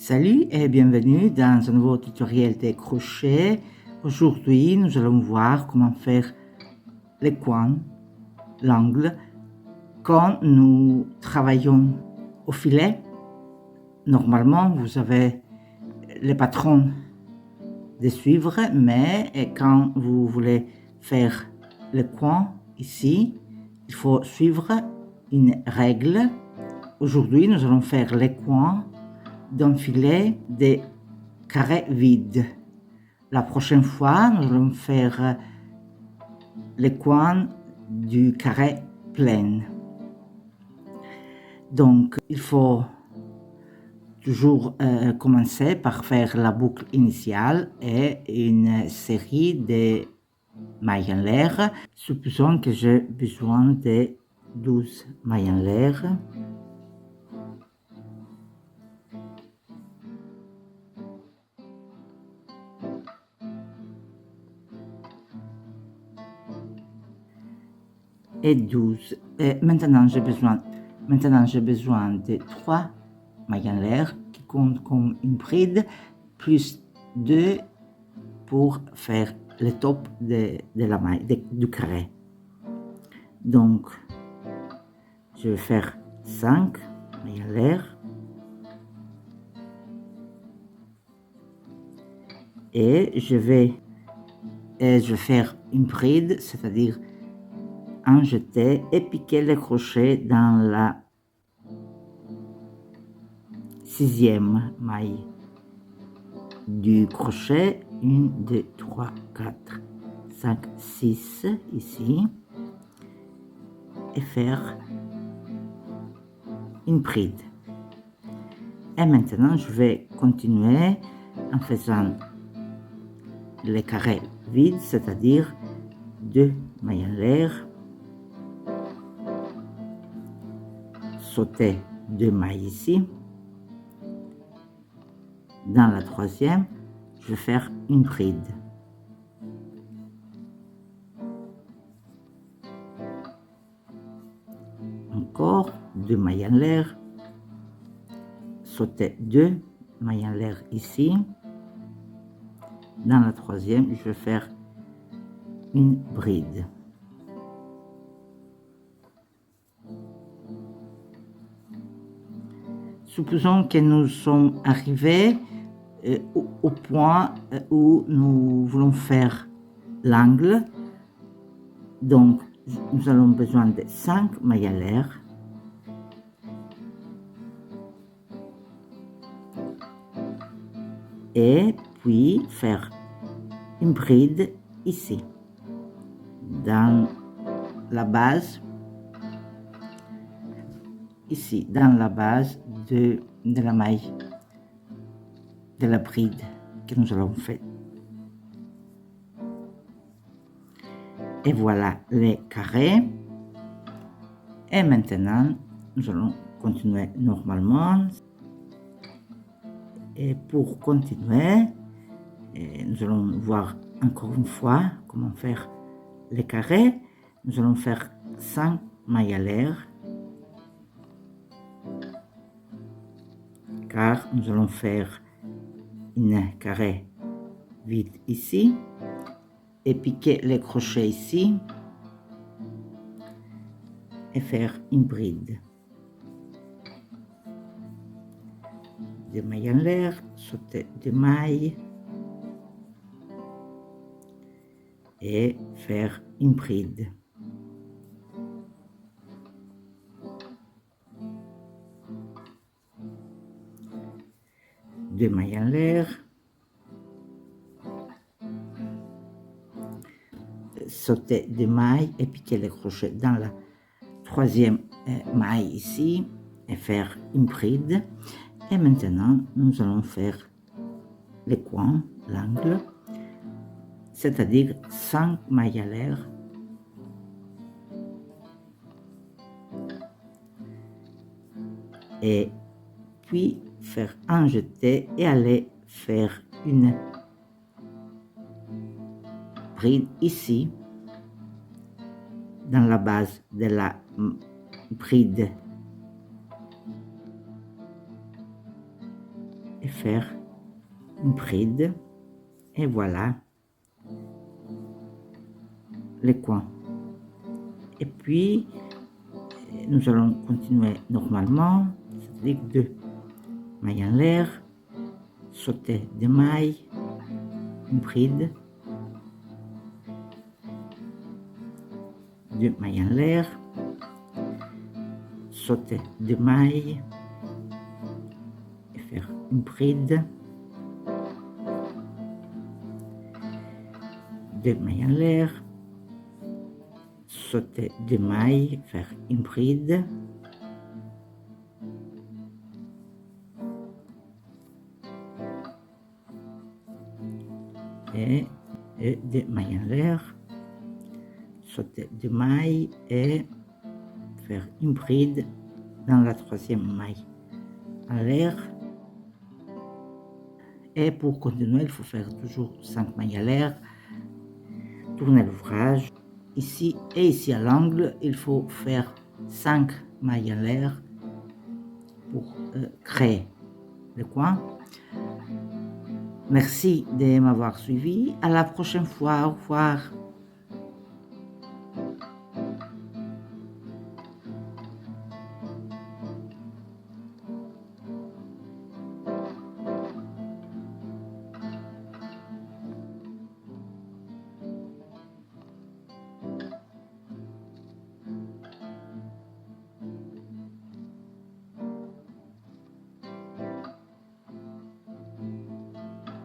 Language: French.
Salut et bienvenue dans un nouveau tutoriel de crochet. Aujourd'hui, nous allons voir comment faire les coins, l'angle, quand nous travaillons au filet. Normalement, vous avez le patron de suivre, mais quand vous voulez faire le coin ici, il faut suivre une règle. Aujourd'hui, nous allons faire les coins d'un filet de carré vide. La prochaine fois, nous allons faire les coins du carré plein. Donc, il faut toujours commencer par faire la boucle initiale et une série de mailles en l'air. Supposons que j'ai besoin de 12 mailles en l'air. Et 12. Et maintenant, j'ai besoin de 3 mailles en l'air qui comptent comme une bride, plus 2 pour faire le top de la maille, du carré. Donc, je vais faire 5 mailles en l'air. Et je vais faire une bride, c'est-à-dire un jeté et piquer le crochet dans la 6e maille du crochet. 1, 2, 3, 4, 5, 6 ici, et faire une bride. Et maintenant, je vais continuer en faisant le carré vide, c'est-à-dire 2 mailles en l'air, sauter 2 mailles ici. Dans la 3e, je vais faire une bride. Encore 2 mailles en l'air, sauter 2 mailles en l'air ici. Dans la 3e, je vais faire une bride. Supposons que nous sommes arrivés au point où nous voulons faire l'angle. Donc, nous avons besoin de 5 mailles en l'air. Et puis faire une bride ici, dans la base, ici, dans la base de la maille, de la bride que nous allons faire. Et voilà les carrés. Et maintenant, nous allons continuer normalement. Et pour continuer, nous allons voir encore une fois comment faire les carrés. Nous allons faire 5 mailles en l'air, car nous allons faire une carré vide ici et piquer les crochets ici et faire une bride. 2 mailles en l'air, sauter 2 mailles et faire une bride. Deux mailles en l'air, sauter 2 mailles et piquer les crochets dans la 3e maille ici et faire une bride. Et maintenant, nous allons faire les coins, l'angle, c'est-à-dire 5 mailles en l'air, et puis faire un jeté et aller faire une bride ici, dans la base de la bride, et faire une bride. Et voilà les coins. Et puis, nous allons continuer normalement, c'est-à-dire 2 mailles en l'air, sauter des mailles, une bride, 2 mailles en l'air, sauter des mailles et faire une bride, 2 mailles en l'air, sauter des mailles, faire une bride, et 2 mailles en l'air, sauter des mailles et faire une bride dans la 3e maille en l'air. Et pour continuer, il faut faire toujours 5 mailles à l'air, tourner l'ouvrage. Ici et ici à l'angle, il faut faire 5 mailles à l'air pour créer le coin. Merci de m'avoir suivi. À la prochaine fois. Au revoir.